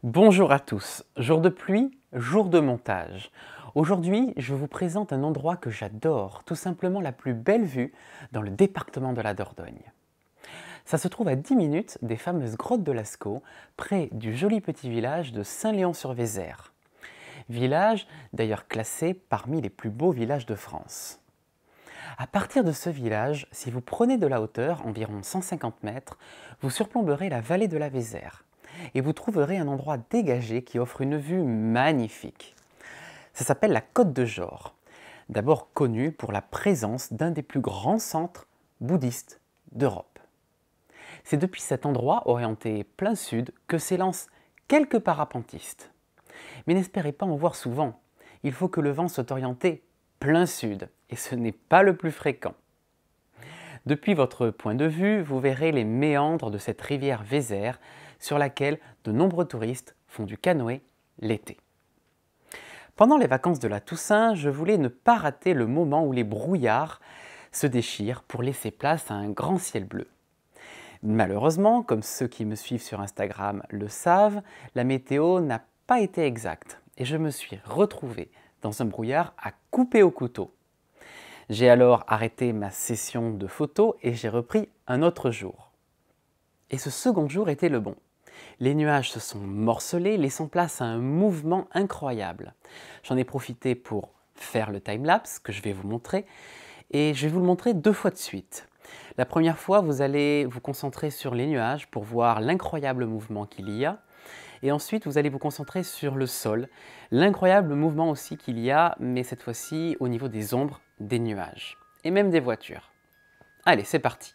Bonjour à tous, jour de pluie, jour de montage. Aujourd'hui, je vous présente un endroit que j'adore, tout simplement la plus belle vue dans le département de la Dordogne. Ça se trouve à 10 minutes des fameuses grottes de Lascaux, près du joli petit village de Saint-Léon-sur-Vézère. Village d'ailleurs classé parmi les plus beaux villages de France. À partir de ce village, si vous prenez de la hauteur, environ 150 mètres, vous surplomberez la vallée de la Vézère et vous trouverez un endroit dégagé qui offre une vue magnifique. Ça s'appelle la Côte de Jor, d'abord connue pour la présence d'un des plus grands centres bouddhistes d'Europe. C'est depuis cet endroit orienté plein sud que s'élancent quelques parapentistes. Mais n'espérez pas en voir souvent, il faut que le vent soit orienté plein sud et ce n'est pas le plus fréquent. Depuis votre point de vue, vous verrez les méandres de cette rivière Vézère sur laquelle de nombreux touristes font du canoë l'été. Pendant les vacances de la Toussaint, je voulais ne pas rater le moment où les brouillards se déchirent pour laisser place à un grand ciel bleu. Malheureusement, comme ceux qui me suivent sur Instagram le savent, la météo n'a pas été exacte et je me suis retrouvé dans un brouillard à couper au couteau. J'ai alors arrêté ma session de photos et j'ai repris un autre jour. Et ce second jour était le bon. Les nuages se sont morcelés, laissant place à un mouvement incroyable. J'en ai profité pour faire le time-lapse que je vais vous montrer et je vais vous le montrer 2 fois de suite. La première fois, vous allez vous concentrer sur les nuages pour voir l'incroyable mouvement qu'il y a. Et ensuite, vous allez vous concentrer sur le sol, l'incroyable mouvement aussi qu'il y a, mais cette fois-ci au niveau des ombres, des nuages et même des voitures. Allez, c'est parti!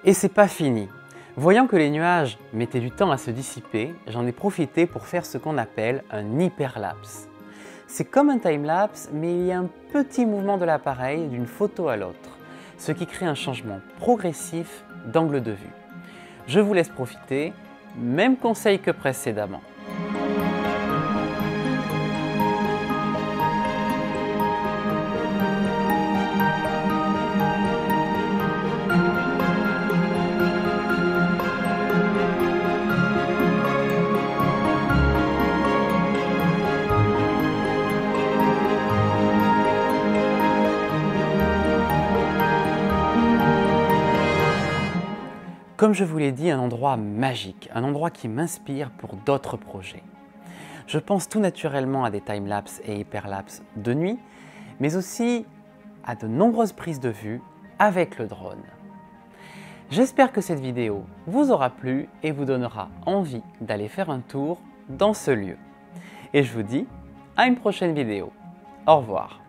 Et c'est pas fini. Voyant que les nuages mettaient du temps à se dissiper, j'en ai profité pour faire ce qu'on appelle un hyperlapse. C'est comme un timelapse, mais il y a un petit mouvement de l'appareil d'une photo à l'autre, ce qui crée un changement progressif d'angle de vue. Je vous laisse profiter, même conseil que précédemment. Comme je vous l'ai dit, un endroit magique, un endroit qui m'inspire pour d'autres projets. Je pense tout naturellement à des timelapses et hyperlapses de nuit, mais aussi à de nombreuses prises de vue avec le drone. J'espère que cette vidéo vous aura plu et vous donnera envie d'aller faire un tour dans ce lieu. Et je vous dis à une prochaine vidéo. Au revoir.